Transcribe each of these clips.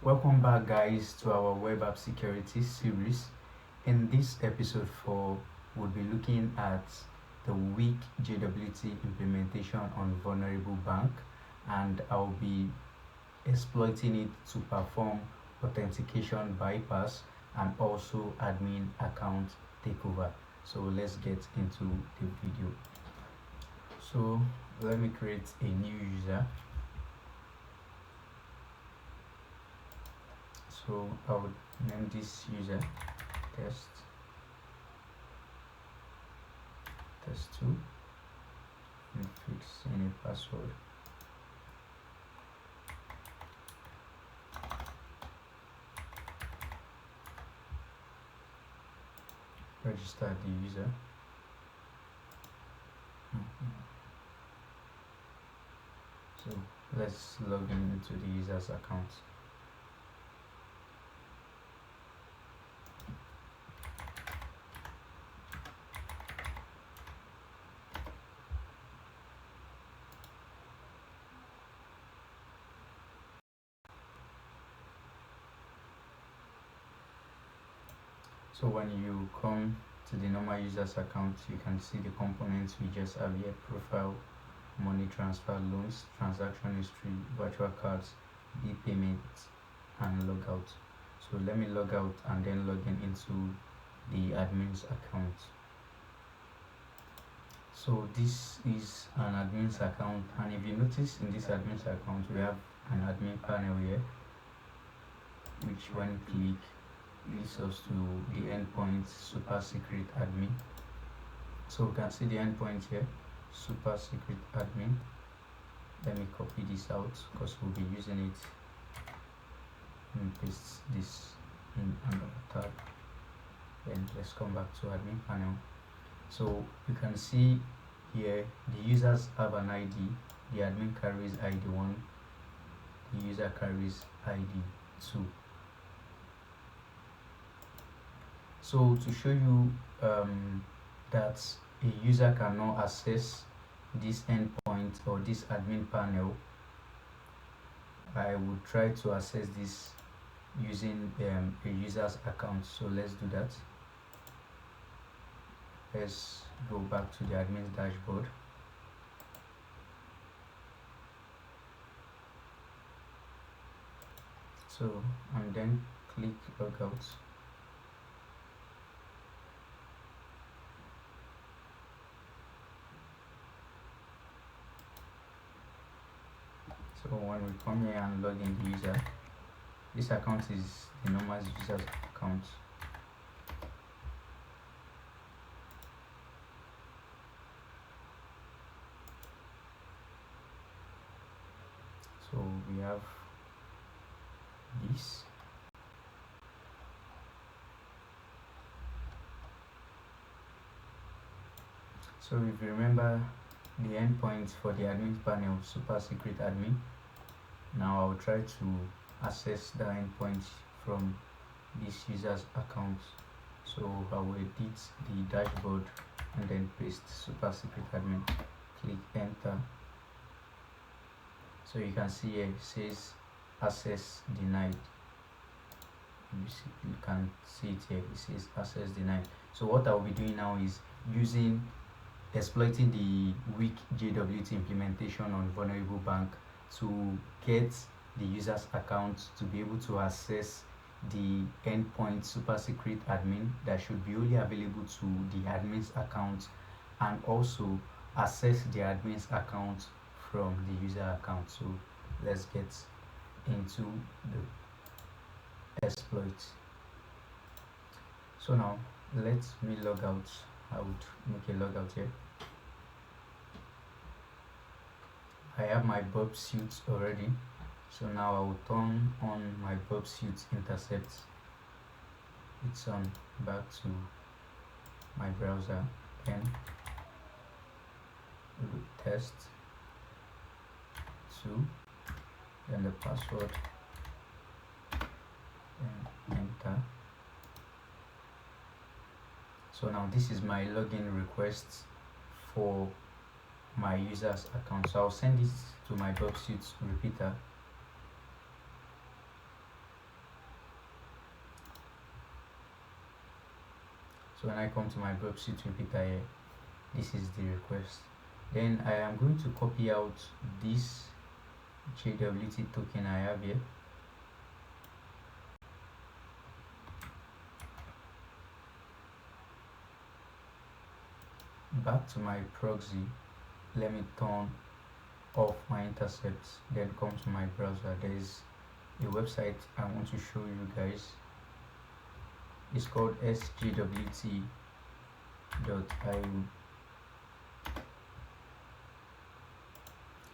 Welcome back, guys, to our web app security series. In this episode 4, we'll be looking at the weak JWT implementation on vulnerable bank, and I'll be exploiting it to perform authentication bypass and also admin account takeover. So let's get into the video. So let me create a new user. So I would name this user test2 and fix any password. Register the user. So let's log in into the user's account. So when you come to the normal user's account, you can see the components we just have here: profile, money transfer, loans, transaction history, virtual cards, bill payments, and logout. So let me log out and then log in into the admin's account. So this is an admin's account, and if you notice in this admin's account we have an admin panel here, which when click leads us to the endpoint super secret admin. So we can see the endpoint here, super secret admin. Let me copy this out because we'll be using it, and paste this in another tab. Then let's come back to admin panel. So you can see here the users have an ID. The admin carries ID1, the user carries ID2. So to show you that a user cannot access this endpoint or this admin panel, I would try to access this using a user's account. So let's do that. Let's go back to the admin's dashboard. So and then click logout. So when we come here and log in the user, this account is the normal user's account. So we have this. So if you remember the endpoint for the admin panel, super secret admin, now I'll try to access the endpoint from this user's account. So I will edit the dashboard and then paste super secret admin, click enter. So you can see here it says access denied. You can see it here, it says access denied. So what I'll be doing now is exploiting the weak JWT implementation on vulnerable bank to get the user's account to be able to access the endpoint super secret admin that should be only available to the admin's account, and also access the admin's account from the user account. So let's get into the exploit. So now let me log out. I would make a logout here. I have my Bob suit already, so now I will turn on my Bob suit intercept. It's on. Back to my browser, then test 2, then the password, then enter. So now this is my login request for my user's account. So I'll send this to my Bob suit repeater. So when I come to my blob suite repeater here, this is the request. Then I am going to copy out this JWT token I have here. Back to my proxy, let me turn off my intercepts, then come to my browser. There is a website I want to show you guys. It's called sjwt.io.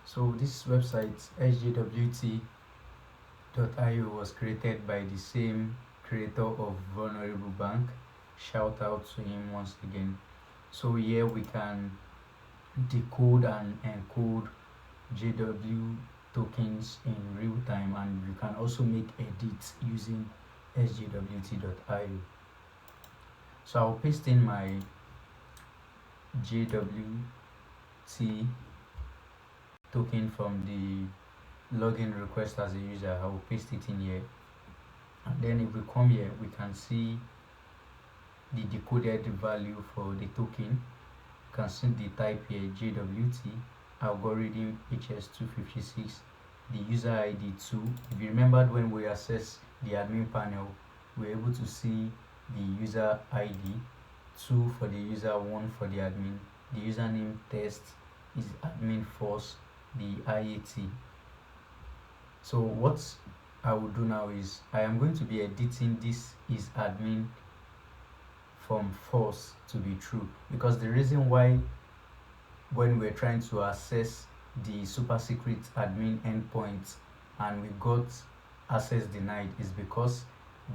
So this website sjwt.io was created by the same creator of Vuln-bank. Shout out to him once again. So here we can decode and encode JW tokens in real time, and you can also make edits using sjwt.io. So I'll paste in my JWT token from the login request as a user. I will paste it in here, and then if we come here, we can see the decoded value for the token. You can see the type here, JWT algorithm HS256, the user ID 2. If you remembered when we accessed the admin panel, we were able to see the user ID 2 for the user, 1 for the admin. The username test is admin force, the IAT. So what I will do now is I am going to be editing this is admin from false to be true, because the reason why when we're trying to access the super secret admin endpoint and we got access denied is because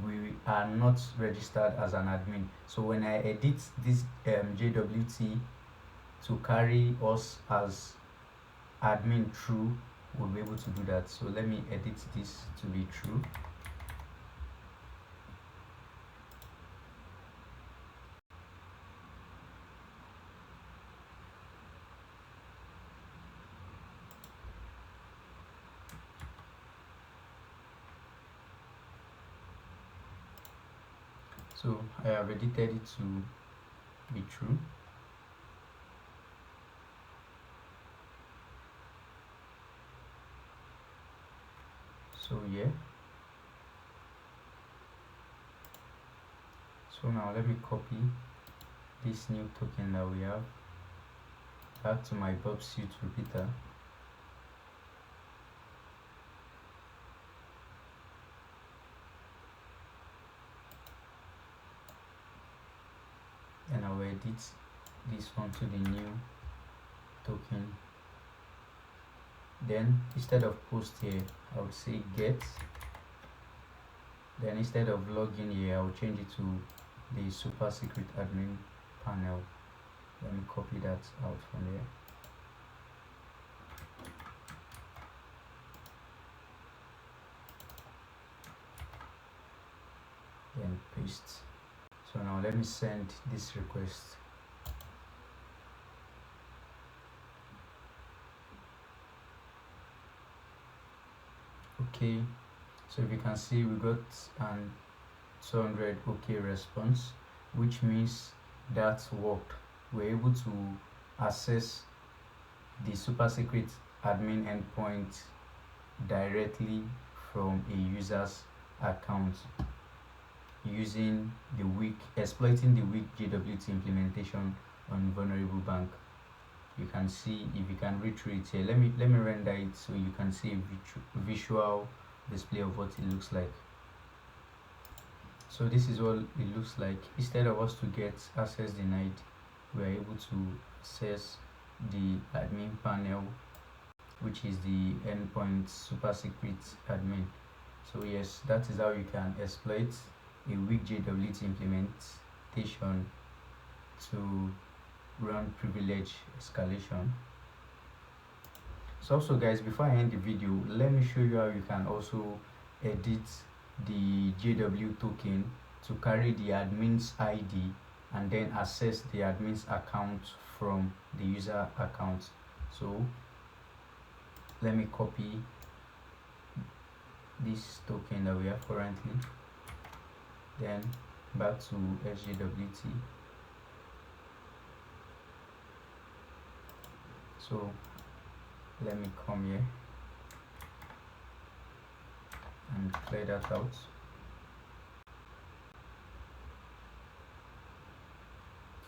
we are not registered as an admin. So when I edit this JWT to carry us as admin true, we'll be able to do that. So let me edit this to be true. So I have edited it to be true. So yeah. So now let me copy this new token that we have back to my blob suite repeater. And I will edit this onto the new token. Then instead of post here, I would say get. Then instead of login here, I will change it to the super secret admin panel. Let me copy that out from there. Then paste. So now let me send this request. Okay, so if you can see, we got an 200 okay response, which means that worked. We're able to access the super secret admin endpoint directly from a user's account using the exploiting the weak JWT implementation on Vuln-bank. You can see, if you can read through it here, let me render it so you can see a visual display of what it looks like. So this is what it looks like. Instead of us to get access denied, we are able to access the admin panel, which is the endpoint super secret admin. So yes, that is how you can exploit a weak JWT implementation to run privilege escalation. So also guys, before I end the video, let me show you how you can also edit the JW token to carry the admin's ID and then access the admin's account from the user account. So let me copy this token that we have currently, then back to sjwt, So let me come here and clear that out.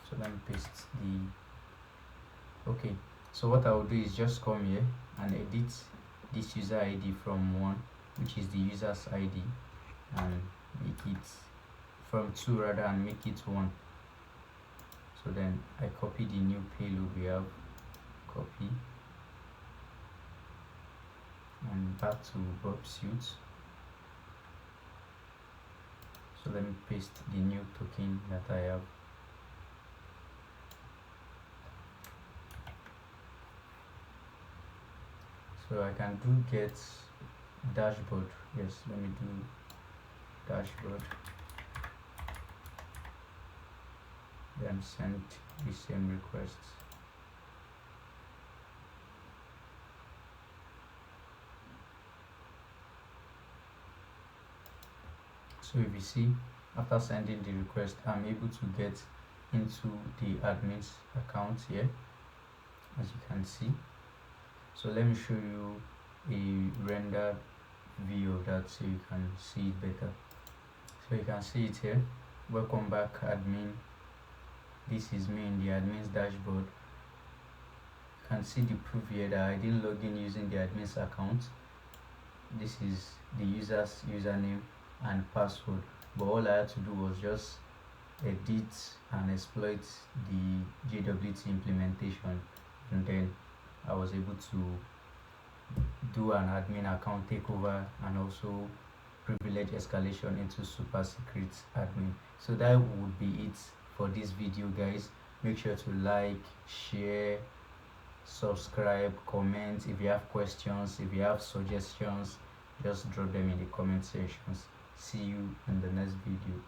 So let me paste the okay. So what I will do is just come here and edit this user ID from 1, which is the user's ID, and make it from 2 rather, and make it 1. So then I copy the new payload we have, copy, and back to Bob suite. So let me paste the new token that I have. So I can do get dashboard. Yes, let me do dashboard, then send the same request. So if you see, after sending the request, I'm able to get into the admin's account here, as you can see. So let me show you a rendered view of that so you can see it better. So you can see it here. Welcome back, admin. This is me in the admin's dashboard. You can see the proof here that I didn't log in using the admin's account. This is the user's username and password, but all I had to do was just edit and exploit the JWT implementation, and then I was able to do an admin account takeover and also privilege escalation into super secret admin. So that would be it for this video, guys. Make sure to like, share, subscribe, comment. If you have questions, if you have suggestions, just drop them in the comment sections. See you in the next video.